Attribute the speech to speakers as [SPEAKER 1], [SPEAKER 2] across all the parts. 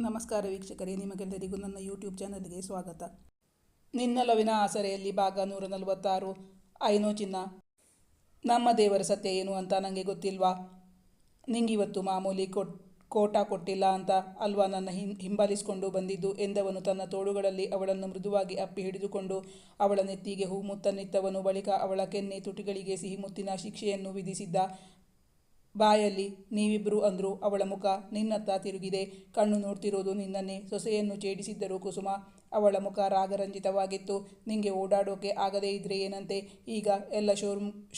[SPEAKER 1] ನಮಸ್ಕಾರ ವೀಕ್ಷಕರೇ, ನಿಮಗೆಲ್ಲರಿಗೂ ನನ್ನ ಯೂಟ್ಯೂಬ್ ಚಾನಲ್ಗೆ ಸ್ವಾಗತ. ನಿನ್ನೊಲವಿನ ಆಸರೆಯಲ್ಲಿ ಭಾಗ 146. ಐನೋ ಚಿನ್ನ, ನಮ್ಮ ದೇವರ ಸತ್ಯ ಏನು ಅಂತ ನನಗೆ ಗೊತ್ತಿಲ್ವಾ? ನಿಂಗಿವತ್ತು ಮಾಮೂಲಿ ಕೋಟ ಕೊಟ್ಟಿಲ್ಲ ಅಂತ ಅಲ್ವಾ ನನ್ನ ಹಿಂಬಾಲಿಸಿಕೊಂಡು ಬಂದಿದ್ದು ಎಂದವನು ತನ್ನ ತೋಳುಗಳಲ್ಲಿ ಅವಳನ್ನು ಮೃದುವಾಗಿ ಅಪ್ಪಿ ಹಿಡಿದುಕೊಂಡು ಅವಳ ನೆತ್ತಿಗೆ ಹೂಮುತ್ತನ್ನಿತ್ತವನು. ಬಳಿಕ ಅವಳ ಕೆನ್ನೆ ತುಟಿಗಳಿಗೆ ಸಿಹಿಮುತ್ತಿನ ಶಿಕ್ಷೆಯನ್ನು ವಿಧಿಸಿದ್ದ. ಬಾಯಲ್ಲಿ ನೀವಿಬ್ರು ಅಂದ್ರು. ಅವಳ ಮುಖ ನಿನ್ನತ್ತ ತಿರುಗಿದೆ. ಕಣ್ಣು ನೋಡ್ತಿರೋದು ನಿನ್ನನ್ನೇ. ಸೊಸೆಯನ್ನು ಛೇಡಿಸಿದ್ದರು ಕುಸುಮ. ಅವಳ ಮುಖ ರಾಗರಂಜಿತವಾಗಿತ್ತು. ನಿಂಗೆ ಓಡಾಡೋಕೆ ಆಗದೇ ಇದ್ರೆ ಏನಂತೆ? ಈಗ ಎಲ್ಲ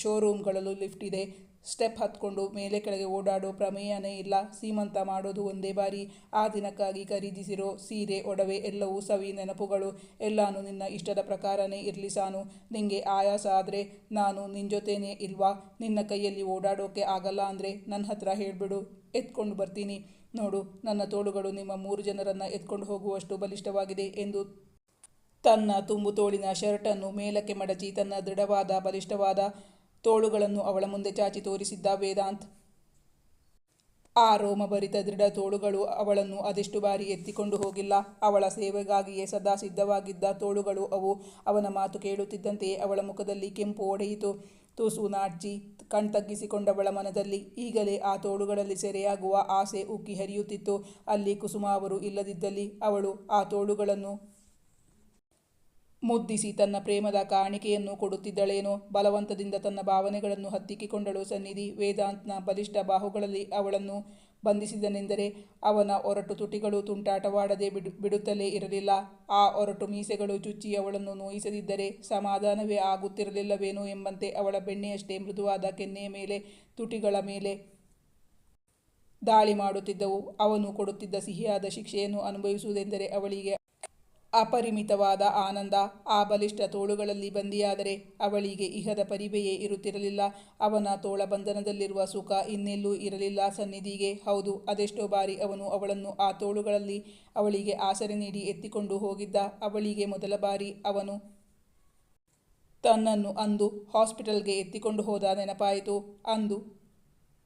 [SPEAKER 1] ಶೋರೂಮ್ಗಳಲ್ಲೂ ಲಿಫ್ಟ್ ಇದೆ. ಸ್ಟೆಪ್ ಹತ್ಕೊಂಡು ಮೇಲೆ ಕೆಳಗೆ ಓಡಾಡೋ ಪ್ರಮೇಯನೇ ಇಲ್ಲ. ಸೀಮಂತ ಮಾಡೋದು ಒಂದೇ ಬಾರಿ. ಆ ದಿನಕ್ಕಾಗಿ ಖರೀದಿಸಿರೋ ಸೀರೆ, ಒಡವೆ ಎಲ್ಲವೂ ಸವಿ ನೆನಪುಗಳು. ಎಲ್ಲಾನು ನಿನ್ನ ಇಷ್ಟದ ಪ್ರಕಾರನೇ ಇರಲಿ ಸಾನು. ನಿಂಗೆ ಆಯಾಸ ಆದರೆ ನಾನು ನಿಂಜೊತೆನೇ ಇಲ್ವಾ? ನಿನ್ನ ಕೈಯಲ್ಲಿ ಓಡಾಡೋಕೆ ಆಗಲ್ಲ ಅಂದರೆ ನನ್ನ ಹತ್ರ ಹೇಳ್ಬಿಡು, ಎತ್ಕೊಂಡು ಬರ್ತೀನಿ. ನೋಡು, ನನ್ನ ತೋಳುಗಳು ನಿಮ್ಮ 3 ಜನರನ್ನ ಎತ್ಕೊಂಡು ಹೋಗುವಷ್ಟು ಬಲಿಷ್ಠವಾಗಿದೆ ಎಂದು ತನ್ನ ತುಂಬು ತೋಳಿನ ಶರ್ಟನ್ನು ಮೇಲಕ್ಕೆ ಮಡಚಿ ತನ್ನ ದೃಢವಾದ ಬಲಿಷ್ಠವಾದ ತೋಳುಗಳನ್ನು ಅವಳ ಮುಂದೆ ಚಾಚಿ ತೋರಿಸಿದ್ದ ವೇದಾಂತ್. ಆ ರೋಮಭರಿತ ದೃಢ ತೋಳುಗಳು ಅವಳನ್ನು ಅದೆಷ್ಟು ಬಾರಿ ಎತ್ತಿಕೊಂಡು ಹೋಗಿಲ್ಲ. ಅವಳ ಸೇವೆಗಾಗಿಯೇ ಸದಾ ಸಿದ್ಧವಾಗಿದ್ದ ತೋಳುಗಳು ಅವು. ಅವನ ಮಾತು ಕೇಳುತ್ತಿದ್ದಂತೆಯೇ ಅವಳ ಮುಖದಲ್ಲಿ ಕೆಂಪು ಒಡೆಯಿತು. ತುಸು ನಾಡ್ಚಿ ಕಣ್ತಗ್ಗಿಸಿಕೊಂಡವಳ ಮನದಲ್ಲಿ ಈಗಲೇ ಆ ತೋಳುಗಳಲ್ಲಿ ಸೆರೆಯಾಗುವ ಆಸೆ ಉಕ್ಕಿ ಹರಿಯುತ್ತಿತ್ತು. ಅಲ್ಲಿ ಕುಸುಮ ಅವರು ಇಲ್ಲದಿದ್ದಲ್ಲಿ ಅವಳು ಆ ತೋಳುಗಳನ್ನು ಮುದ್ದಿಸಿ ತನ್ನ ಪ್ರೇಮದ ಕಾಣಿಕೆಯನ್ನು ಕೊಡುತ್ತಿದ್ದಳೇನೋ? ಬಲವಂತದಿಂದ ತನ್ನ ಭಾವನೆಗಳನ್ನು ಹತ್ತಿಕ್ಕಿಕೊಂಡಳು ಸನ್ನಿಧಿ. ವೇದಾಂತ್ನ ಬಲಿಷ್ಠ ಬಾಹುಗಳಲ್ಲಿ ಅವಳನ್ನು ಬಂಧಿಸಿದನೆಂದರೆ ಅವನ ಒರಟು ತುಟಿಗಳು ತುಂಟಾಟವಾಡದೆ ಬಿಡುತ್ತಲೇ ಇರಲಿಲ್ಲ. ಆ ಒರಟು ಮೀಸೆಗಳು ಚುಚ್ಚಿ ಅವಳನ್ನು ನೋಯಿಸದಿದ್ದರೆ ಸಮಾಧಾನವೇ ಆಗುತ್ತಿರಲಿಲ್ಲವೇನೋ ಎಂಬಂತೆ ಅವಳ ಬೆಣ್ಣೆಯಷ್ಟೇ ಮೃದುವಾದ ಕೆನ್ನೆಯ ಮೇಲೆ, ತುಟಿಗಳ ಮೇಲೆ ದಾಳಿ ಮಾಡುತ್ತಿದ್ದವು. ಅವನು ಕೊಡುತ್ತಿದ್ದ ಸಿಹಿಯಾದ ಶಿಕ್ಷೆಯನ್ನು ಅನುಭವಿಸುವುದೆಂದರೆ ಅವಳಿಗೆ ಅಪರಿಮಿತವಾದ ಆನಂದ. ಆ ಬಲಿಷ್ಠ ತೋಳುಗಳಲ್ಲಿ ಬಂದಿಯಾದರೆ ಅವಳಿಗೆ ಇಹದ ಪರಿವೆಯೇ ಇರುತ್ತಿರಲಿಲ್ಲ. ಅವನ ತೋಳಬಂಧನದಲ್ಲಿರುವ ಸುಖ ಇನ್ನೆಲ್ಲೂ ಇರಲಿಲ್ಲ ಸನ್ನಿಧಿಗೆ. ಹೌದು, ಅದೆಷ್ಟೋ ಬಾರಿ ಅವನು ಅವಳನ್ನು ಆ ತೋಳುಗಳಲ್ಲಿ ಅವಳಿಗೆ ಆಸರೆ ನೀಡಿ ಎತ್ತಿಕೊಂಡು ಹೋಗಿದ್ದ. ಅವಳಿಗೆ ಮೊದಲ ಬಾರಿ ಅವನು ತನ್ನನ್ನು ಅಂದು ಹಾಸ್ಪಿಟಲ್ಗೆ ಎತ್ತಿಕೊಂಡು ಹೋದ ನೆನಪಾಯಿತು. ಅಂದು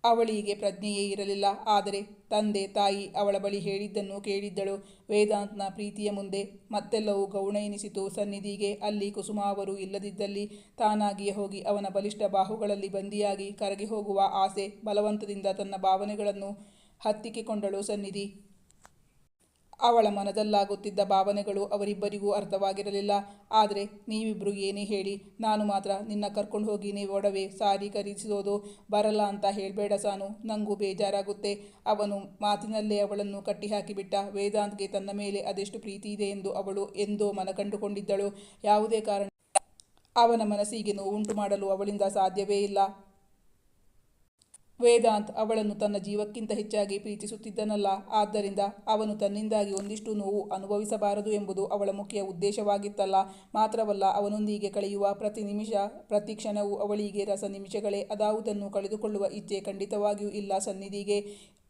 [SPEAKER 1] ಅವಳಿಗೆ ಪ್ರಜ್ಞೆಯೇ ಇರಲಿಲ್ಲ. ಆದರೆ ತಂದೆ ತಾಯಿ ಅವಳ ಬಳಿ ಹೇಳಿದ್ದನ್ನು ಕೇಳಿದ್ದಳು. ವೇದಾಂತ್ನ ಪ್ರೀತಿಯ ಮುಂದೆ ಮತ್ತೆಲ್ಲವೂ ಗೌಣ ಎನಿಸಿತು ಸನ್ನಿಧಿಗೆ. ಅಲ್ಲಿ ಕುಸುಮ ಅವರು ಇಲ್ಲದಿದ್ದಲ್ಲಿ ತಾನಾಗಿಯೇ ಹೋಗಿ ಅವನ ಬಲಿಷ್ಠ ಬಾಹುಗಳಲ್ಲಿ ಬಂದಿಯಾಗಿ ಕರಗಿ ಹೋಗುವ ಆಸೆ. ಬಲವಂತದಿಂದ ತನ್ನ ಭಾವನೆಗಳನ್ನು ಹತ್ತಿಕ್ಕಿಕೊಂಡಳು ಸನ್ನಿಧಿ. ಅವಳ ಮನದಲ್ಲಾಗುತ್ತಿದ್ದ ಭಾವನೆಗಳು ಅವರಿಬ್ಬರಿಗೂ ಅರ್ಥವಾಗಿರಲಿಲ್ಲ. ಆದರೆ ನೀವಿಬ್ರು ಏನೇ ಹೇಳಿ, ನಾನು ಮಾತ್ರ ನಿನ್ನ ಕರ್ಕೊಂಡು ಹೋಗಿ ಒಡವೆ ಸಾರಿ ಖರೀದಿಸೋದು ಬರಲ್ಲ ಅಂತ ಹೇಳ್ಬೇಡ ಸಾನು. ನಂಗೂ ಬೇಜಾರಾಗುತ್ತೆ. ಅವನು ಮಾತಿನಲ್ಲೇ ಅವಳನ್ನು ಕಟ್ಟಿಹಾಕಿಬಿಟ್ಟ. ವೇದಾಂತ್ಗೆ ತನ್ನ ಮೇಲೆ ಅದೆಷ್ಟು ಪ್ರೀತಿ ಇದೆ ಎಂದು ಅವಳು ಎಂದೋ ಮನಕಂಡುಕೊಂಡಿದ್ದಳು. ಯಾವುದೇ ಕಾರಣ ಅವನ ಮನಸ್ಸಿಗೆ ನೋವುಂಟು ಮಾಡಲು ಅವಳಿಂದ ಸಾಧ್ಯವೇ ಇಲ್ಲ. ವೇದಾಂತ್ ಅವಳನ್ನು ತನ್ನ ಜೀವಕ್ಕಿಂತ ಹೆಚ್ಚಾಗಿ ಪ್ರೀತಿಸುತ್ತಿದ್ದನಲ್ಲ. ಆದ್ದರಿಂದ ಅವನು ತನ್ನಿಂದಾಗಿ ಒಂದಿಷ್ಟು ನೋವು ಅನುಭವಿಸಬಾರದು ಎಂಬುದು ಅವಳ ಮುಖ್ಯ ಉದ್ದೇಶವಾಗಿತ್ತಲ್ಲ. ಮಾತ್ರವಲ್ಲ, ಅವನೊಂದಿಗೆ ಕಳೆಯುವ ಪ್ರತಿ ನಿಮಿಷ ಪ್ರತಿ ಕ್ಷಣವೂ ಅವಳಿಗೆ ರಸ ನಿಮಿಷಗಳೇ. ಅದಾವುದನ್ನು ಕಳೆದುಕೊಳ್ಳುವ ಇಚ್ಛೆ ಖಂಡಿತವಾಗಿಯೂ ಇಲ್ಲ ಸನ್ನಿಧಿಗೆ.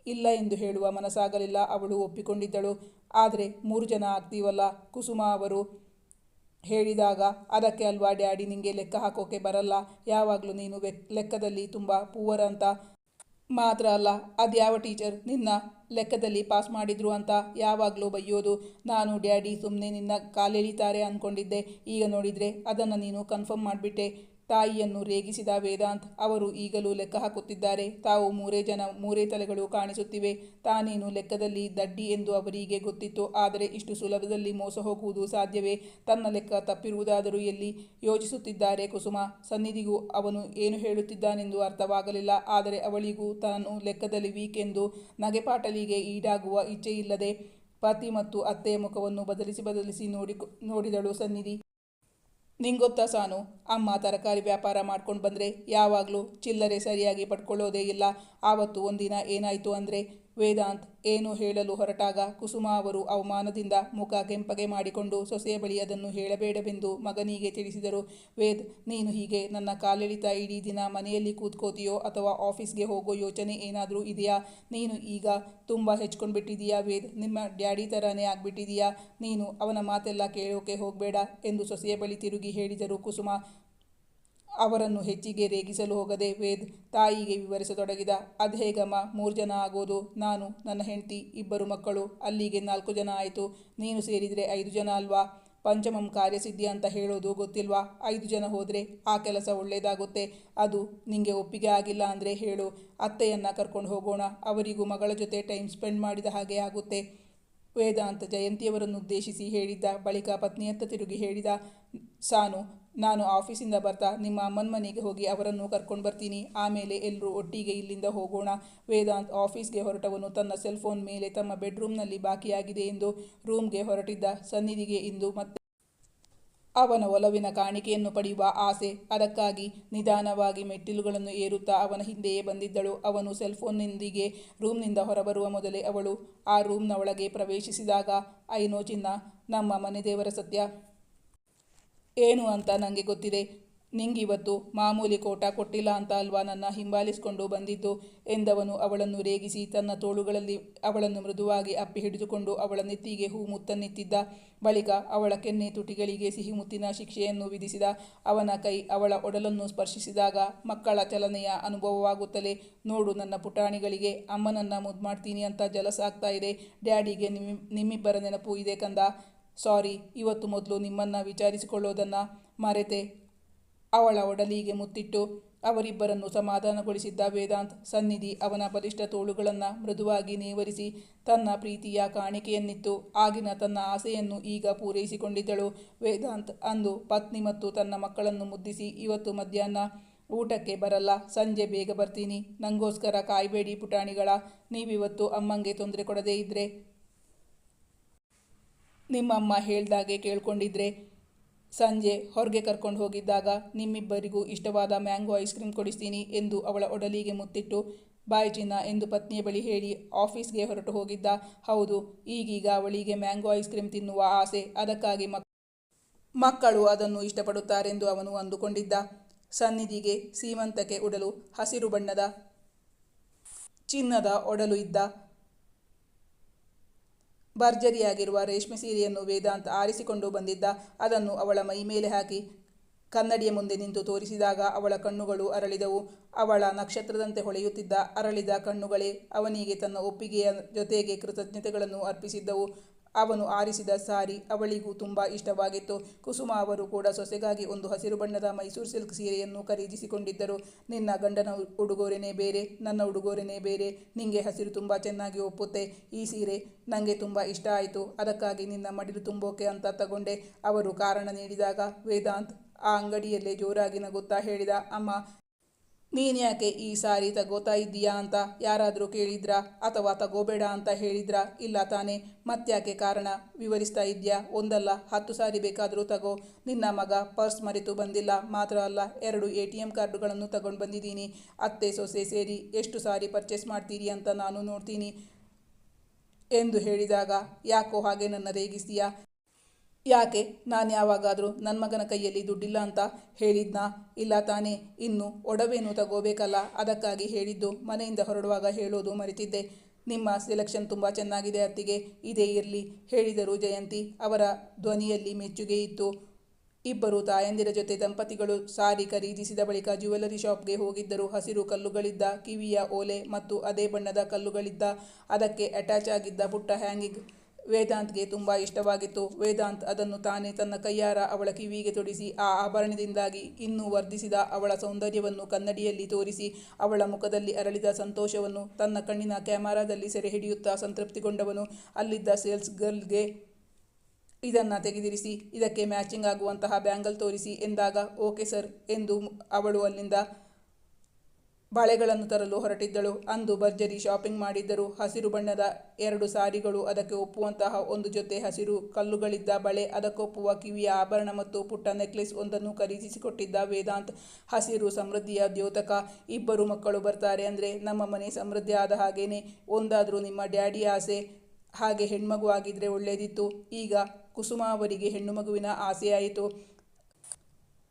[SPEAKER 1] ಇಲ್ಲ ಎಂದು ಹೇಳುವ ಮನಸ್ಸಾಗಲಿಲ್ಲ. ಅವಳು ಒಪ್ಪಿಕೊಂಡಿದ್ದಳು. ಆದರೆ 3 ಜನ ಆಗ್ತೀವಲ್ಲ ಕುಸುಮ ಅವರು ಹೇಳಿದಾಗ, ಅದಕ್ಕೆ ಅಲ್ವಾ ಡ್ಯಾಡಿ ನಿಂಗೆ ಲೆಕ್ಕ ಹಾಕೋಕೆ ಬರಲ್ಲ, ಯಾವಾಗಲೂ ನೀನು ಲೆಕ್ಕದಲ್ಲಿ ತುಂಬ ಪೂವರ್ ಅಂತ. ಮಾತ್ರ ಅಲ್ಲ, ಅದ್ಯಾವ ಟೀಚರ್ ನಿನ್ನ ಲೆಕ್ಕದಲ್ಲಿ ಪಾಸ್ ಮಾಡಿದ್ರು ಅಂತ ಯಾವಾಗಲೂ ಬೈಯೋದು? ನಾನು ಡ್ಯಾಡಿ ಸುಮ್ಮನೆ ನಿನ್ನ ಕಾಲೆಳಿತಾರೆ ಅಂದ್ಕೊಂಡಿದ್ದೆ. ಈಗ ನೋಡಿದರೆ ಅದನ್ನು ನೀನು ಕನ್ಫರ್ಮ್ ಮಾಡಿಬಿಟ್ಟೆ. ತಾಯಿಯನ್ನು ರೇಗಿಸಿದ ವೇದಾಂತ್. ಅವರು ಈಗಲೂ ಲೆಕ್ಕ ಹಾಕುತ್ತಿದ್ದಾರೆ. ತಾವು 3 ಜನ 3 ತಲೆಗಳು ಕಾಣಿಸುತ್ತಿವೆ. ತಾನೇನು ಲೆಕ್ಕದಲ್ಲಿ ದಡ್ಡಿ ಎಂದು ಅವರಿಗೆ ಗೊತ್ತಿತ್ತು. ಆದರೆ ಇಷ್ಟು ಸುಲಭದಲ್ಲಿ ಮೋಸ ಹೋಗುವುದು ಸಾಧ್ಯವೇ? ತನ್ನ ಲೆಕ್ಕ ತಪ್ಪಿರುವುದಾದರೂ ಎಲ್ಲಿ? ಯೋಚಿಸುತ್ತಿದ್ದಾರೆ ಕುಸುಮ. ಸನ್ನಿಧಿಗೂ ಅವನು ಏನು ಹೇಳುತ್ತಿದ್ದಾನೆಂದು ಅರ್ಥವಾಗಲಿಲ್ಲ. ಆದರೆ ಅವಳಿಗೂ ತಾನು ಲೆಕ್ಕದಲ್ಲಿ ವೀಕ್ ಎಂದು ನಗೆಪಾಟಲಿಗೆ ಈಡಾಗುವ ಇಚ್ಛೆಯಿಲ್ಲದೆ ಪತಿ ಮತ್ತು ಅತ್ತೆಯ ಮುಖವನ್ನು ಬದಲಿಸಿ ನೋಡಿದಳು ಸನ್ನಿಧಿ. ನಿಂಗೊತ್ತಾ ಸಾನು, ಅಮ್ಮ ತರಕಾರಿ ವ್ಯಾಪಾರ ಮಾಡ್ಕೊಂಡು ಬಂದರೆ ಯಾವಾಗಲೂ ಚಿಲ್ಲರೆ ಸರಿಯಾಗಿ ಪಡ್ಕೊಳ್ಳೋದೇ ಇಲ್ಲ. ಆವತ್ತು ಒಂದಿನ ಏನಾಯಿತು ಅಂದರೆ, ವೇದಾಂತ್ ಏನು ಹೇಳಲು ಹೊರಟಾಗ ಕುಸುಮ ಅವರು ಅವಮಾನದಿಂದ ಮುಖ ಕೆಂಪಗೆ ಮಾಡಿಕೊಂಡು ಸೊಸೆಯ ಬಳಿ ಅದನ್ನು ಹೇಳಬೇಡವೆಂದು ಮಗನಿಗೆ ತಿಳಿಸಿದರು. ವೇದ್, ನೀನು ಹೀಗೆ ನನ್ನ ಕಾಲೆಳಿತಾ ಇಡೀ ದಿನ ಮನೆಯಲ್ಲಿ ಕೂತ್ಕೋತೀಯೋ ಅಥವಾ ಆಫೀಸ್ಗೆ ಹೋಗೋ ಯೋಚನೆ ಏನಾದರೂ ಇದೆಯಾ? ನೀನು ಈಗ ತುಂಬ ಹೆಚ್ಕೊಂಡ್ಬಿಟ್ಟಿದೀಯಾ ವೇದ್. ನಿಮ್ಮ ಡ್ಯಾಡಿ ಥರನೇ ಆಗ್ಬಿಟ್ಟಿದೀಯಾ ನೀನು. ಅವನ ಮಾತೆಲ್ಲ ಕೇಳೋಕೆ ಹೋಗಬೇಡ ಎಂದು ಸೊಸೆಯ ಬಳಿ ತಿರುಗಿ ಹೇಳಿದರು ಕುಸುಮ. ಅವರನ್ನು ಹೆಚ್ಚಿಗೆ ರೇಗಿಸಲು ಹೋಗದೆ ವೇದ್ ತಾಯಿಗೆ ವಿವರಿಸತೊಡಗಿದ. ಅದ್ಹೇಗಮ್ಮ 3 ಜನ ಆಗೋದು? ನಾನು, ನನ್ನ ಹೆಂಡ್ತಿ, 2 ಮಕ್ಕಳು, ಅಲ್ಲಿಗೆ 4 ಜನ ಆಯಿತು. ನೀನು ಸೇರಿದ್ರೆ 5 ಜನ ಅಲ್ವಾ? ಪಂಚಮಂ ಕಾರ್ಯಸಿದ್ಧಿ ಅಂತ ಹೇಳೋದು ಗೊತ್ತಿಲ್ವಾ? 5 ಜನ ಹೋದ್ರೆ ಆ ಕೆಲಸ ಒಳ್ಳೇದಾಗುತ್ತೆ. ಅದು ನಿಂಗೆ ಒಪ್ಪಿಗೆ ಆಗಿಲ್ಲ ಅಂದ್ರೆ ಹೇಳು, ಅತ್ತೆಯನ್ನ ಕರ್ಕೊಂಡು ಹೋಗೋಣ. ಅವರಿಗೂ ಮಗಳ ಜೊತೆ ಟೈಮ್ ಸ್ಪೆಂಡ್ ಮಾಡಿದ ಹಾಗೆ ಆಗುತ್ತೆ. ವೇದಾಂತ್ ಜಯಂತಿಯವರನ್ನುದ್ದೇಶಿಸಿ ಹೇಳಿದ್ದ. ಬಳಿಕ ಪತ್ನಿಯತ್ತ ತಿರುಗಿ ಹೇಳಿದ. ಸಾನು, ನಾನು ಆಫೀಸಿಂದ ಬರ್ತಾ ನಿಮ್ಮ ಅಮ್ಮನ ಮನೆಗೆ ಹೋಗಿ ಅವರನ್ನು ಕರ್ಕೊಂಡು ಬರ್ತೀನಿ. ಆಮೇಲೆ ಎಲ್ಲರೂ ಒಟ್ಟಿಗೆ ಇಲ್ಲಿಂದ ಹೋಗೋಣ. ವೇದಾಂತ್ ಆಫೀಸ್ಗೆ ಹೊರಟವನು ತನ್ನ ಸೆಲ್ಫೋನ್ ಮೇಲೆ ತಮ್ಮ ಬೆಡ್ರೂಮ್ನಲ್ಲಿ ಬಾಕಿಯಾಗಿದೆ ಎಂದು ರೂಮ್ಗೆ ಹೊರಟಿದ್ದ. ಸನ್ನಿಧಿಗೆ ಇಂದು ಮತ್ತೆ ಅವನ ಒಲವಿನ ಕಾಣಿಕೆಯನ್ನು ಪಡೆಯುವ ಆಸೆ. ಅದಕ್ಕಾಗಿ ನಿಧಾನವಾಗಿ ಮೆಟ್ಟಿಲುಗಳನ್ನು ಏರುತ್ತಾ ಅವನ ಹಿಂದೆಯೇ ಬಂದಿದ್ದಳು. ಅವನು ಸೆಲ್ಫೋನ್ನೊಂದಿಗೆ ರೂಮ್ನಿಂದ ಹೊರಬರುವ ಮೊದಲೇ ಅವಳು ಆ ರೂಮ್ನ ಒಳಗೆ ಪ್ರವೇಶಿಸಿದಾಗ, ಐನೋ ಚಿನ್ನ, ನಮ್ಮ ಮನೆದೇವರ ಸತ್ಯ ಏನು ಅಂತ ನನಗೆ ಗೊತ್ತಿದೆ. ನಿಂಗಿವತ್ತು ಮಾಮೂಲಿ ಕೋಟ ಕೊಟ್ಟಿಲ್ಲ ಅಂತ ಅಲ್ವಾ ನನ್ನ ಹಿಂಬಾಲಿಸಿಕೊಂಡು ಬಂದಿದ್ದು ಎಂದವನು ಅವಳನ್ನು ರೇಗಿಸಿ ತನ್ನ ತೋಳುಗಳಲ್ಲಿ ಅವಳನ್ನು ಮೃದುವಾಗಿ ಅಪ್ಪಿ ಹಿಡಿದುಕೊಂಡು ಅವಳ ನೆತ್ತಿಗೆ ಹೂ ಮುತ್ತನ್ನಿತ್ತಿದ್ದ. ಬಳಿಕ ಅವಳ ಕೆನ್ನೆ ತುಟಿಗಳಿಗೆ ಸಿಹಿ ಮುತ್ತಿನ ಶಿಕ್ಷೆಯನ್ನು ವಿಧಿಸಿದ. ಅವನ ಕೈ ಅವಳ ಒಡಲನ್ನು ಸ್ಪರ್ಶಿಸಿದಾಗ ಮಕ್ಕಳ ಚಲನೆಯ ಅನುಭವವಾಗುತ್ತಲೇ, ನೋಡು ನನ್ನ ಪುಟಾಣಿಗಳಿಗೆ, ಅಮ್ಮನನ್ನ ಮುದ್ದು ಮಾಡ್ತೀನಿ ಅಂತ ಜಲಸಾಗ್ತಾ ಇದೆ. ಡ್ಯಾಡಿಗೆ ನಿಮ್ಮಿಬ್ಬರ ನೆನಪು ಇದೆ ಕಂದ. ಸಾರಿ, ಇವತ್ತು ಮೊದಲು ನಿಮ್ಮನ್ನ ವಿಚಾರಿಸಿಕೊಳ್ಳೋದನ್ನ ಮರೆತೆ. ಅವಳ ಒಡಲಿಗೆ ಮುತ್ತಿಟ್ಟು ಅವರಿಬ್ಬರನ್ನು ಸಮಾಧಾನಗೊಳಿಸಿದ್ದ ವೇದಾಂತ್. ಸನ್ನಿಧಿ ಅವನ ಬಲಿಷ್ಠ ತೋಳುಗಳನ್ನು ಮೃದುವಾಗಿ ನೇವರಿಸಿ ತನ್ನ ಪ್ರೀತಿಯ ಕಾಣಿಕೆಯನ್ನಿತ್ತು. ಆಗಿನ ತನ್ನ ಆಸೆಯನ್ನು ಈಗ ಪೂರೈಸಿಕೊಂಡಿದ್ದಳು. ವೇದಾಂತ್ ಅಂದು ಪತ್ನಿ ಮತ್ತು ತನ್ನ ಮಕ್ಕಳನ್ನು ಮುದ್ದಿಸಿ, ಇವತ್ತು ಮಧ್ಯಾಹ್ನ ಊಟಕ್ಕೆ ಬರಲ್ಲ, ಸಂಜೆ ಬೇಗ ಬರ್ತೀನಿ. ನಂಗೋಸ್ಕರ ಕಾಯಬೇಡಿ ಪುಟಾಣಿಗಳ. ನೀವಿವತ್ತು ಅಮ್ಮಂಗೆ ತೊಂದರೆ ಕೊಡದೇ ಇದ್ರೆ, ನಿಮ್ಮಮ್ಮ ಹೇಳ್ದಾಗೆ ಕೇಳ್ಕೊಂಡಿದ್ರೆ, ಸಂಜೆ ಹೊರಗೆ ಕರ್ಕೊಂಡು ಹೋಗಿದ್ದಾಗ ನಿಮ್ಮಿಬ್ಬರಿಗೂ ಇಷ್ಟವಾದ ಮ್ಯಾಂಗೋ ಐಸ್ ಕ್ರೀಮ್ ಕೊಡಿಸ್ತೀನಿ ಎಂದು ಅವಳ ಒಡಲಿಗೆ ಮುತ್ತಿಟ್ಟು, ಬಾಯ್ ಚಿನ್ನ ಎಂದು ಪತ್ನಿಯ ಬಳಿ ಹೇಳಿ ಆಫೀಸ್ಗೆ ಹೊರಟು ಹೋಗಿದ್ದ. ಹೌದು, ಈಗೀಗ ಅವಳಿಗೆ ಮ್ಯಾಂಗೋ ಐಸ್ ಕ್ರೀಮ್ ತಿನ್ನುವ ಆಸೆ. ಅದಕ್ಕಾಗಿ ಮಕ್ಕಳು ಅದನ್ನು ಇಷ್ಟಪಡುತ್ತಾರೆಂದು ಅವನು ಅಂದುಕೊಂಡಿದ್ದ. ಸನ್ನಿಧಿಗೆ ಸೀಮಂತಕ್ಕೆ ಉಡಲು ಹಸಿರು ಬಣ್ಣದ ಚಿನ್ನದ ಒಡಲು ಇದ್ದ ಭರ್ಜರಿಯಾಗಿರುವ ರೇಷ್ಮೆ ಸೀರೆಯನ್ನು ವೇದಾಂತ್ ಆರಿಸಿಕೊಂಡು ಬಂದಿದ್ದ. ಅದನ್ನು ಅವಳ ಮೈ ಮೇಲೆ ಹಾಕಿ ಕನ್ನಡಿಯ ಮುಂದೆ ನಿಂತು ತೋರಿಸಿದಾಗ ಅವಳ ಕಣ್ಣುಗಳು ಅರಳಿದವು. ಅವಳ ನಕ್ಷತ್ರದಂತೆ ಹೊಳೆಯುತ್ತಿದ್ದ ಅರಳಿದ ಕಣ್ಣುಗಳೇ ಅವನಿಗೆ ತನ್ನ ಒಪ್ಪಿಗೆಯ ಜೊತೆಗೆ ಕೃತಜ್ಞತೆಗಳನ್ನು ಅರ್ಪಿಸಿದ್ದವು. ಅವನು ಆರಿಸಿದ ಸಾರಿ ಅವಳಿಗೂ ತುಂಬ ಇಷ್ಟವಾಗಿತ್ತು. ಕುಸುಮ ಅವರು ಕೂಡ ಸೊಸೆಗಾಗಿ ಒಂದು ಹಸಿರು ಬಣ್ಣದ ಮೈಸೂರು ಸಿಲ್ಕ್ ಸೀರೆಯನ್ನು ಖರೀದಿಸಿಕೊಂಡಿದ್ದರು. ನಿನ್ನ ಗಂಡನ ಉಡುಗೊರೆನೇ ಬೇರೆ, ನನ್ನ ಉಡುಗೊರೆನೇ ಬೇರೆ. ನಿಂಗೆ ಹಸಿರು ತುಂಬ ಚೆನ್ನಾಗಿ ಒಪ್ಪುತ್ತೆ. ಈ ಸೀರೆ ನನಗೆ ತುಂಬ ಇಷ್ಟ ಆಯಿತು, ಅದಕ್ಕಾಗಿ ನಿನ್ನ ಮಡಿಲು ತುಂಬೋಕೆ ಅಂತ ತಗೊಂಡೆ. ಅವರು ಕಾರಣ ನೀಡಿದಾಗ ವೇದಾಂತ್ ಆ ಅಂಗಡಿಯಲ್ಲೇ ಜೋರಾಗಿ ನಗುತ್ತಾ ಹೇಳಿದ, ಅಮ್ಮ, ನೀನ್ಯಾಕೆ ಈ ಸಾರಿ ತಗೋತಾ ಇದ್ದೀಯಾ ಅಂತ ಯಾರಾದರೂ ಕೇಳಿದ್ರಾ? ಅಥವಾ ತಗೋಬೇಡ ಅಂತ ಹೇಳಿದ್ರಾ? ಇಲ್ಲ ತಾನೇ? ಮತ್ತ್ಯಾಕೆ ಕಾರಣ ವಿವರಿಸ್ತಾ ಇದ್ಯಾ? ಒಂದಲ್ಲ 10 ಸಾರಿ ಬೇಕಾದರೂ ತಗೋ. ನಿನ್ನ ಮಗ ಪರ್ಸ್ ಮರೆತು ಬಂದಿಲ್ಲ. ಮಾತ್ರ ಅಲ್ಲ, 2 ATM ಕಾರ್ಡುಗಳನ್ನು ತಗೊಂಡು ಬಂದಿದ್ದೀನಿ. ಅತ್ತೆ ಸೊಸೆ ಸೇರಿ ಎಷ್ಟು ಸಾರಿ ಪರ್ಚೇಸ್ ಮಾಡ್ತೀರಿ ಅಂತ ನಾನು ನೋಡ್ತೀನಿ ಎಂದು ಹೇಳಿದಾಗ, ಯಾಕೋ ಹಾಗೆ ನನ್ನ ರೇಗಿಸ್ತೀಯಾ? ಯಾಕೆ, ನಾನು ಯಾವಾಗಾದರೂ ನನ್ನ ಮಗನ ಕೈಯಲ್ಲಿ ದುಡ್ಡಿಲ್ಲ ಅಂತ ಹೇಳಿದ್ನಾ? ಇಲ್ಲ ತಾನೇ? ಇನ್ನು ಒಡವೆನೂ ತಗೋಬೇಕಲ್ಲ, ಅದಕ್ಕಾಗಿ ಹೇಳಿದ್ದು. ಮನೆಯಿಂದ ಹೊರಡುವಾಗ ಹೇಳೋದು ಮರೆತಿದ್ದೆ. ನಿಮ್ಮ ಸೆಲೆಕ್ಷನ್ ತುಂಬ ಚೆನ್ನಾಗಿದೆ ಅತ್ತಿಗೆ, ಇದೇ ಇರಲಿ ಹೇಳಿದರು ಜಯಂತಿ. ಅವರ ಧ್ವನಿಯಲ್ಲಿ ಮೆಚ್ಚುಗೆ ಇತ್ತು. ಇಬ್ಬರು ತಾಯಂದಿರ ಜೊತೆ ದಂಪತಿಗಳು ಸಾರಿ ಖರೀದಿಸಿದ ಬಳಿಕ ಜ್ಯುವೆಲರಿ ಶಾಪ್ಗೆ ಹೋಗಿದ್ದರು. ಹಸಿರು ಕಲ್ಲುಗಳಿದ್ದ ಕಿವಿಯ ಓಲೆ ಮತ್ತು ಅದೇ ಬಣ್ಣದ ಕಲ್ಲುಗಳಿದ್ದ ಅದಕ್ಕೆ ಅಟ್ಯಾಚ್ ಆಗಿದ್ದ ಪುಟ್ಟ ಹ್ಯಾಂಗಿಂಗ್ ವೇದಾಂತ್ಗೆ ತುಂಬ ಇಷ್ಟವಾಗಿತ್ತು. ವೇದಾಂತ್ ಅದನ್ನು ತಾನೇ ತನ್ನ ಕೈಯಾರ ಅವಳ ಕಿವಿಗೆ ತೊಡಿಸಿ ಆ ಆಭರಣದಿಂದಾಗಿ ಇನ್ನೂ ವರ್ಧಿಸಿದ ಅವಳ ಸೌಂದರ್ಯವನ್ನು ಕನ್ನಡಿಯಲ್ಲಿ ತೋರಿಸಿ ಅವಳ ಮುಖದಲ್ಲಿ ಅರಳಿದ ಸಂತೋಷವನ್ನು ತನ್ನ ಕಣ್ಣಿನ ಕ್ಯಾಮರಾದಲ್ಲಿ ಸೆರೆ ಹಿಡಿಯುತ್ತಾ ಸಂತೃಪ್ತಿಗೊಂಡವನು. ಅಲ್ಲಿದ್ದ ಸೇಲ್ಸ್ ಗರ್ಲ್ಗೆ ಇದನ್ನು ತೆಗೆದಿರಿಸಿ ಇದಕ್ಕೆ ಮ್ಯಾಚಿಂಗ್ ಆಗುವಂತಹ ಬ್ಯಾಂಗಲ್ ತೋರಿಸಿ ಎಂದಾಗ, ಓಕೆ ಸರ್ ಎಂದು ಅವಳು ಅಲ್ಲಿಂದ ಬಳೆಗಳನ್ನು ತರಲು ಹೊರಟಿದ್ದಳು. ಅಂದು ಭರ್ಜರಿ ಶಾಪಿಂಗ್ ಮಾಡಿದ್ದರು. ಹಸಿರು ಬಣ್ಣದ 2 ಸಾರಿಗಳು, ಅದಕ್ಕೆ ಒಪ್ಪುವಂತಹ ಒಂದು ಜೊತೆ ಹಸಿರು ಕಲ್ಲುಗಳಿದ್ದ ಬಳೆ, ಅದಕ್ಕೊಪ್ಪುವ ಕಿವಿಯ ಆಭರಣ ಮತ್ತು ಪುಟ್ಟ ನೆಕ್ಲೆಸ್ ಒಂದನ್ನು ಖರೀದಿಸಿಕೊಟ್ಟಿದ್ದ ವೇದಾಂತ್. ಹಸಿರು ಸಮೃದ್ಧಿಯ ದ್ಯೋತಕ. 2 ಮಕ್ಕಳು ಬರ್ತಾರೆ ಅಂದರೆ ನಮ್ಮ ಮನೆ ಸಮೃದ್ಧಿ ಆದ ಹಾಗೇನೆ. ಒಂದಾದರೂ ನಿಮ್ಮ ಡ್ಯಾಡಿ ಆಸೆ. ಹಾಗೆ ಹೆಣ್ಮಗು ಆಗಿದ್ರೆ ಒಳ್ಳೆಯದಿತ್ತು. ಈಗ ಕುಸುಮ ಅವರಿಗೆ ಹೆಣ್ಣು ಮಗುವಿನ ಆಸೆಯಾಯಿತು.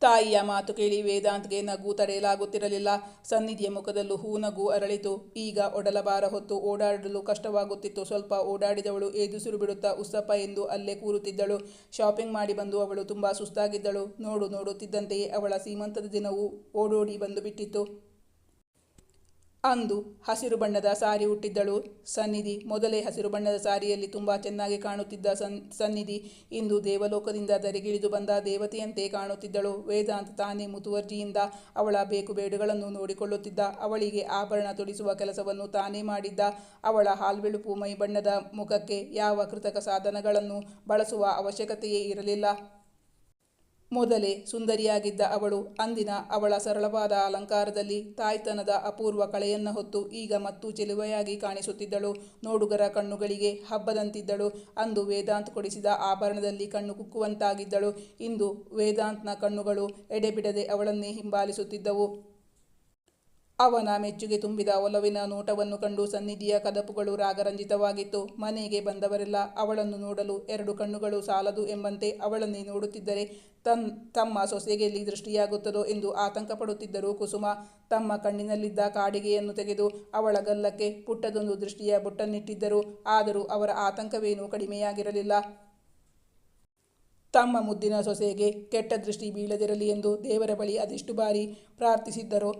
[SPEAKER 1] ತಾಯಿಯ ಮಾತು ಕೇಳಿ ವೇದಾಂತ್ಗೆ ನಗು ತಡೆಯಲಾಗುತ್ತಿರಲಿಲ್ಲ. ಸನ್ನಿಧಿಯ ಮುಖದಲ್ಲೂ ನಗು ಅರಳಿತು. ಈಗ ಒಡಲಭಾರ ಹೊತ್ತು ಓಡಾಡಲು ಕಷ್ಟವಾಗುತ್ತಿತ್ತು. ಸ್ವಲ್ಪ ಓಡಾಡಿದವಳು ಎದುಸಿರು ಬಿಡುತ್ತಾ ಉಸ್ಸಪ್ಪ ಎಂದು ಅಲ್ಲೇ ಕೂರುತ್ತಿದ್ದಳು. ಶಾಪಿಂಗ್ ಮಾಡಿ ಬಂದು ಅವಳು ತುಂಬ ಸುಸ್ತಾಗಿದ್ದಳು. ನೋಡುತ್ತಿದ್ದಂತೆಯೇ ಅವಳ ಸೀಮಂತದ ದಿನವೂ ಓಡೋಡಿ ಬಂದು ಬಿಟ್ಟಿತ್ತು. ಅಂದು ಹಸಿರು ಬಣ್ಣದ ಸಾರಿ ಉಟ್ಟಿದ್ದಳು ಸನ್ನಿಧಿ. ಮೊದಲೇ ಹಸಿರು ಬಣ್ಣದ ಸಾರಿಯಲ್ಲಿ ತುಂಬ ಚೆನ್ನಾಗಿ ಕಾಣುತ್ತಿದ್ದ ಸನ್ನಿಧಿ ಇಂದು ದೇವಲೋಕದಿಂದ ಧರೆಗಿಳಿದು ಬಂದ ದೇವತೆಯಂತೆ ಕಾಣುತ್ತಿದ್ದಳು. ವೇದಾಂತ್ ತಾನೇ ಮುತುವರ್ಜಿಯಿಂದ ಅವಳ ಬೇಕುಬೇಡುಗಳನ್ನು ನೋಡಿಕೊಳ್ಳುತ್ತಿದ್ದ. ಅವಳಿಗೆ ಆಭರಣ ತೊಡಿಸುವ ಕೆಲಸವನ್ನು ತಾನೇ ಮಾಡಿದ್ದ. ಅವಳ ಹಾಲ್ವೆಳುಪು ಮೈ ಬಣ್ಣದ ಮುಖಕ್ಕೆ ಯಾವ ಕೃತಕ ಸಾಧನಗಳನ್ನು ಬಳಸುವ ಅವಶ್ಯಕತೆಯೇ ಇರಲಿಲ್ಲ. ಮೊದಲೇ ಸುಂದರಿಯಾಗಿದ್ದ ಅವಳು ಅಂದಿನ ಅವಳ ಸರಳವಾದ ಅಲಂಕಾರದಲ್ಲಿ ತಾಯ್ತನದ ಅಪೂರ್ವ ಕಳೆಯನ್ನು ಹೊತ್ತು ಈಗ ಮತ್ತೂ ಚೆಲುವೆಯಾಗಿ ಕಾಣಿಸುತ್ತಿದ್ದಳು. ನೋಡುಗರ ಕಣ್ಣುಗಳಿಗೆ ಹಬ್ಬದಂತಿದ್ದಳು. ಅಂದು ವೇದಾಂತ್ ಕೊಡಿಸಿದ ಆಭರಣದಲ್ಲಿ ಕಣ್ಣು ಕುಕ್ಕುವಂತಾಗಿದ್ದಳು. ಇಂದು ವೇದಾಂತ್ನ ಕಣ್ಣುಗಳು ಎಡೆಬಿಡದೆ ಅವಳನ್ನೇ ಹಿಂಬಾಲಿಸುತ್ತಿದ್ದವು. ಅವನ ಮೆಚ್ಚುಗೆ ತುಂಬಿದ ಒಲವಿನ ನೋಟವನ್ನು ಕಂಡು ಸನ್ನಿಧಿಯ ಕದಪುಗಳು ರಾಗರಂಜಿತವಾಗಿತ್ತು. ಮನೆಗೆ ಬಂದವರೆಲ್ಲ ಅವಳನ್ನು ನೋಡಲು ಎರಡು ಕಣ್ಣುಗಳು ಸಾಲದು ಎಂಬಂತೆ ಅವಳನ್ನೇ ನೋಡುತ್ತಿದ್ದರೆ ತಮ್ಮ ಸೊಸೆಗೆಲ್ಲಿ ದೃಷ್ಟಿಯಾಗುತ್ತದೋ ಎಂದು ಆತಂಕಪಡುತ್ತಿದ್ದರು ಕುಸುಮ. ತಮ್ಮ ಕಣ್ಣಿನಲ್ಲಿದ್ದ ಕಾಡಿಗೆಯನ್ನು ತೆಗೆದು ಅವಳ ಗಲ್ಲಕ್ಕೆ ಪುಟ್ಟದೊಂದು ದೃಷ್ಟಿಯ ಬೊಟ್ಟನ್ನಿಟ್ಟಿದ್ದರು. ಆದರೂ ಅವರ ಆತಂಕವೇನೂ ಕಡಿಮೆಯಾಗಿರಲಿಲ್ಲ. ತಮ್ಮ ಮುದ್ದಿನ ಸೊಸೆಗೆ ಕೆಟ್ಟ ದೃಷ್ಟಿ ಬೀಳದಿರಲಿ ಎಂದು ದೇವರ ಬಳಿ ಅದೆಷ್ಟು ಬಾರಿ ಪ್ರಾರ್ಥಿಸಿದ್ದರೋ.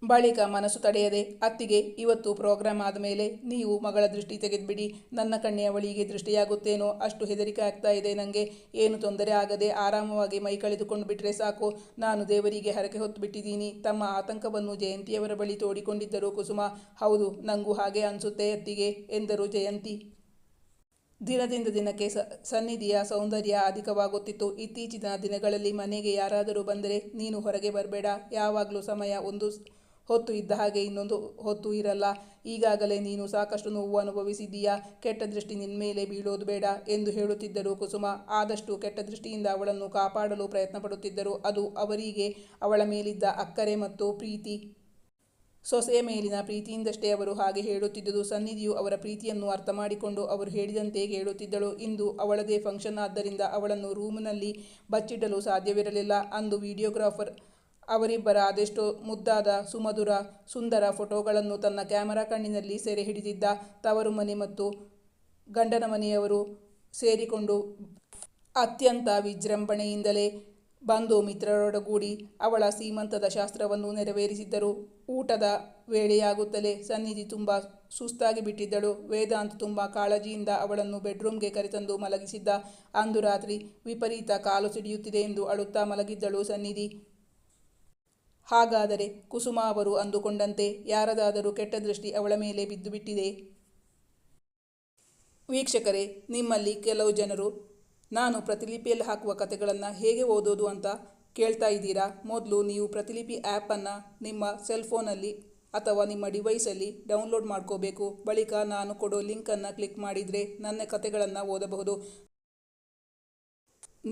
[SPEAKER 1] ಬಳಿಕ ಮನಸ್ಸು ತಡೆಯದೆ, ಅತ್ತಿಗೆ, ಇವತ್ತು ಪ್ರೋಗ್ರಾಮ್ ಆದಮೇಲೆ ನೀವು ಮಗಳ ದೃಷ್ಟಿ ತೆಗೆದುಬಿಡಿ. ನನ್ನ ಕಣ್ಣೆ ಅವಳಿಗೆ ದೃಷ್ಟಿಯಾಗುತ್ತೇನೋ ಅಷ್ಟು ಹೆದರಿಕೆ ಆಗ್ತಾ ಇದೆ ನನಗೆ. ಏನು ತೊಂದರೆ ಆಗದೆ ಆರಾಮವಾಗಿ ಮೈ ಕಳೆದುಕೊಂಡು ಬಿಟ್ಟರೆ ಸಾಕು. ನಾನು ದೇವರಿಗೆ ಹರಕೆ ಹೊತ್ತು ಬಿಟ್ಟಿದ್ದೀನಿ. ತಮ್ಮ ಆತಂಕವನ್ನು ಜಯಂತಿಯವರ ಬಳಿ ತೋಡಿಕೊಂಡಿದ್ದರು ಕುಸುಮ. ಹೌದು, ನನಗೂ ಹಾಗೆ ಅನಿಸುತ್ತೆ ಅತ್ತಿಗೆ ಎಂದರು ಜಯಂತಿ. ದಿನದಿಂದ ದಿನಕ್ಕೆ ಸನ್ನಿಧಿಯ ಸೌಂದರ್ಯ ಅಧಿಕವಾಗುತ್ತಿತ್ತು. ಇತ್ತೀಚಿನ ದಿನಗಳಲ್ಲಿ ಮನೆಗೆ ಯಾರಾದರೂ ಬಂದರೆ ನೀನು ಹೊರಗೆ ಬರಬೇಡ. ಯಾವಾಗಲೂ ಸಮಯ ಒಂದು ಹೊತ್ತು ಇದ್ದ ಹಾಗೆ ಇನ್ನೊಂದು ಹೊತ್ತು ಇರಲ್ಲ. ಈಗಾಗಲೇ ನೀನು ಸಾಕಷ್ಟು ನೋವು ಅನುಭವಿಸಿದ್ದೀಯಾ. ಕೆಟ್ಟ ದೃಷ್ಟಿ ನಿನ್ನ ಮೇಲೆ ಬೀಳೋದು ಬೇಡ ಎಂದು ಹೇಳುತ್ತಿದ್ದರು ಕುಸುಮ. ಆದಷ್ಟು ಕೆಟ್ಟ ದೃಷ್ಟಿಯಿಂದ ಅವಳನ್ನು ಕಾಪಾಡಲು ಪ್ರಯತ್ನ ಪಡುತ್ತಿದ್ದರು. ಅದು ಅವರಿಗೆ ಅವಳ ಮೇಲಿದ್ದ ಅಕ್ಕರೆ ಮತ್ತು ಪ್ರೀತಿ. ಸೊಸೆಯ ಮೇಲಿನ ಪ್ರೀತಿಯಿಂದಷ್ಟೇ ಅವರು ಹಾಗೆ ಹೇಳುತ್ತಿದ್ದುದು. ಸನ್ನಿಧಿಯು ಅವರ ಪ್ರೀತಿಯನ್ನು ಅರ್ಥ ಮಾಡಿಕೊಂಡು ಅವರು ಹೇಳಿದಂತೆ ಕೇಳುತ್ತಿದ್ದಳು. ಇಂದು ಅವಳದೇ ಫಂಕ್ಷನ್ ಆದ್ದರಿಂದ ಅವಳನ್ನು ರೂಮಿನಲ್ಲಿ ಬಚ್ಚಿಡಲು ಸಾಧ್ಯವಿರಲಿಲ್ಲ. ಅಂದು ವಿಡಿಯೋಗ್ರಾಫರ್ ಅವರಿಬ್ಬರ ಅದೆಷ್ಟೋ ಮುದ್ದಾದ ಸುಮಧುರ ಸುಂದರ ಫೋಟೋಗಳನ್ನು ತನ್ನ ಕ್ಯಾಮರಾ ಕಣ್ಣಿನಲ್ಲಿ ಸೆರೆ ಹಿಡಿದಿದ್ದ. ತವರು ಮನೆ ಮತ್ತು ಗಂಡನ ಮನೆಯವರು ಸೇರಿಕೊಂಡು ಅತ್ಯಂತ ವಿಜೃಂಭಣೆಯಿಂದಲೇ ಬಂಧು ಮಿತ್ರರೊಡಗೂಡಿ ಅವಳ ಸೀಮಂತದ ಶಾಸ್ತ್ರವನ್ನು ನೆರವೇರಿಸಿದ್ದರು. ಊಟದ ವೇಳೆಯಾಗುತ್ತಲೇ ಸನ್ನಿಧಿ ತುಂಬ ಸುಸ್ತಾಗಿ ಬಿಟ್ಟಿದ್ದಳು. ವೇದಾಂತ್ ತುಂಬ ಕಾಳಜಿಯಿಂದ ಅವಳನ್ನು ಬೆಡ್ರೂಮ್ಗೆ ಕರೆತಂದು ಮಲಗಿಸಿದ್ದ. ಅಂದು ರಾತ್ರಿ ವಿಪರೀತ ಕಾಲು ಸಿಡಿಯುತ್ತಿದೆ ಎಂದು ಅಳುತ್ತಾ ಮಲಗಿದ್ದಳು ಸನ್ನಿಧಿ. ಹಾಗಾದರೆ ಕುಸುಮ ಅವರು ಅಂದುಕೊಂಡಂತೆ ಯಾರದಾದರೂ ಕೆಟ್ಟ ದೃಷ್ಟಿ ಅವಳ ಮೇಲೆ ಬಿದ್ದುಬಿಟ್ಟಿದೆ. ವೀಕ್ಷಕರೇ, ನಿಮ್ಮಲ್ಲಿ ಕೆಲವು ಜನರು ನಾನು ಪ್ರತಿಲಿಪಿಯಲ್ಲಿ ಹಾಕುವ ಕಥೆಗಳನ್ನು ಹೇಗೆ ಓದೋದು ಅಂತ ಕೇಳ್ತಾ ಇದ್ದೀರಾ. ಮೊದಲು ನೀವು ಪ್ರತಿಲಿಪಿ ಆ್ಯಪನ್ನು ನಿಮ್ಮ ಸೆಲ್ಫೋನಲ್ಲಿ ಅಥವಾ ನಿಮ್ಮ ಡಿವೈಸಲ್ಲಿ ಡೌನ್ಲೋಡ್ ಮಾಡ್ಕೋಬೇಕು. ಬಳಿಕ ನಾನು ಕೊಡೋ ಲಿಂಕನ್ನು ಕ್ಲಿಕ್ ಮಾಡಿದರೆ ನನ್ನ ಕಥೆಗಳನ್ನು ಓದಬಹುದು.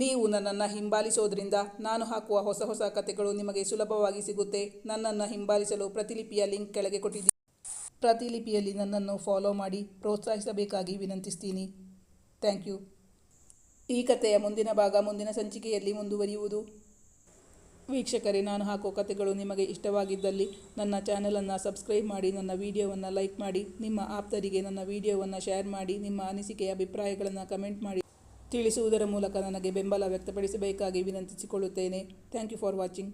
[SPEAKER 1] ನೀವು ನನ್ನನ್ನು ಹಿಂಬಾಲಿಸೋದ್ರಿಂದ ನಾನು ಹಾಕುವ ಹೊಸ ಹೊಸ ಕಥೆಗಳು ನಿಮಗೆ ಸುಲಭವಾಗಿ ಸಿಗುತ್ತೆ. ನನ್ನನ್ನು ಹಿಂಬಾಲಿಸಲು ಪ್ರತಿಲಿಪಿಯ ಲಿಂಕ್ ಕೆಳಗೆ ಕೊಟ್ಟಿದ್ದೀನಿ. ಪ್ರತಿಲಿಪಿಯಲ್ಲಿ ನನ್ನನ್ನು ಫಾಲೋ ಮಾಡಿ ಪ್ರೋತ್ಸಾಹಿಸಬೇಕಾಗಿ ವಿನಂತಿಸ್ತೀನಿ. Thank you. ಈ ಕಥೆಯ ಮುಂದಿನ ಭಾಗ ಮುಂದಿನ ಸಂಚಿಕೆಯಲ್ಲಿ ಮುಂದುವರಿಯುವುದು. ವೀಕ್ಷಕರೇ, ನಾನು ಹಾಕೋ ಕಥೆಗಳು ನಿಮಗೆ ಇಷ್ಟವಾಗಿದ್ದಲ್ಲಿ ನನ್ನ ಚಾನಲನ್ನು ಸಬ್ಸ್ಕ್ರೈಬ್ ಮಾಡಿ, ನನ್ನ ವಿಡಿಯೋವನ್ನು ಲೈಕ್ ಮಾಡಿ, ನಿಮ್ಮ ಆಪ್ತರಿಗೆ ನನ್ನ ವಿಡಿಯೋವನ್ನು ಶೇರ್ ಮಾಡಿ, ನಿಮ್ಮ ಅನಿಸಿಕೆಯ ಅಭಿಪ್ರಾಯಗಳನ್ನು ಕಮೆಂಟ್ ಮಾಡಿ ತಿಳಿಸುವುದರ ಮೂಲಕ ನನಗೆ ಬೆಂಬಲ ವ್ಯಕ್ತಪಡಿಸಬೇಕಾಗಿ ವಿನಂತಿಸಿಕೊಳ್ಳುತ್ತೇನೆ. Thank you for watching.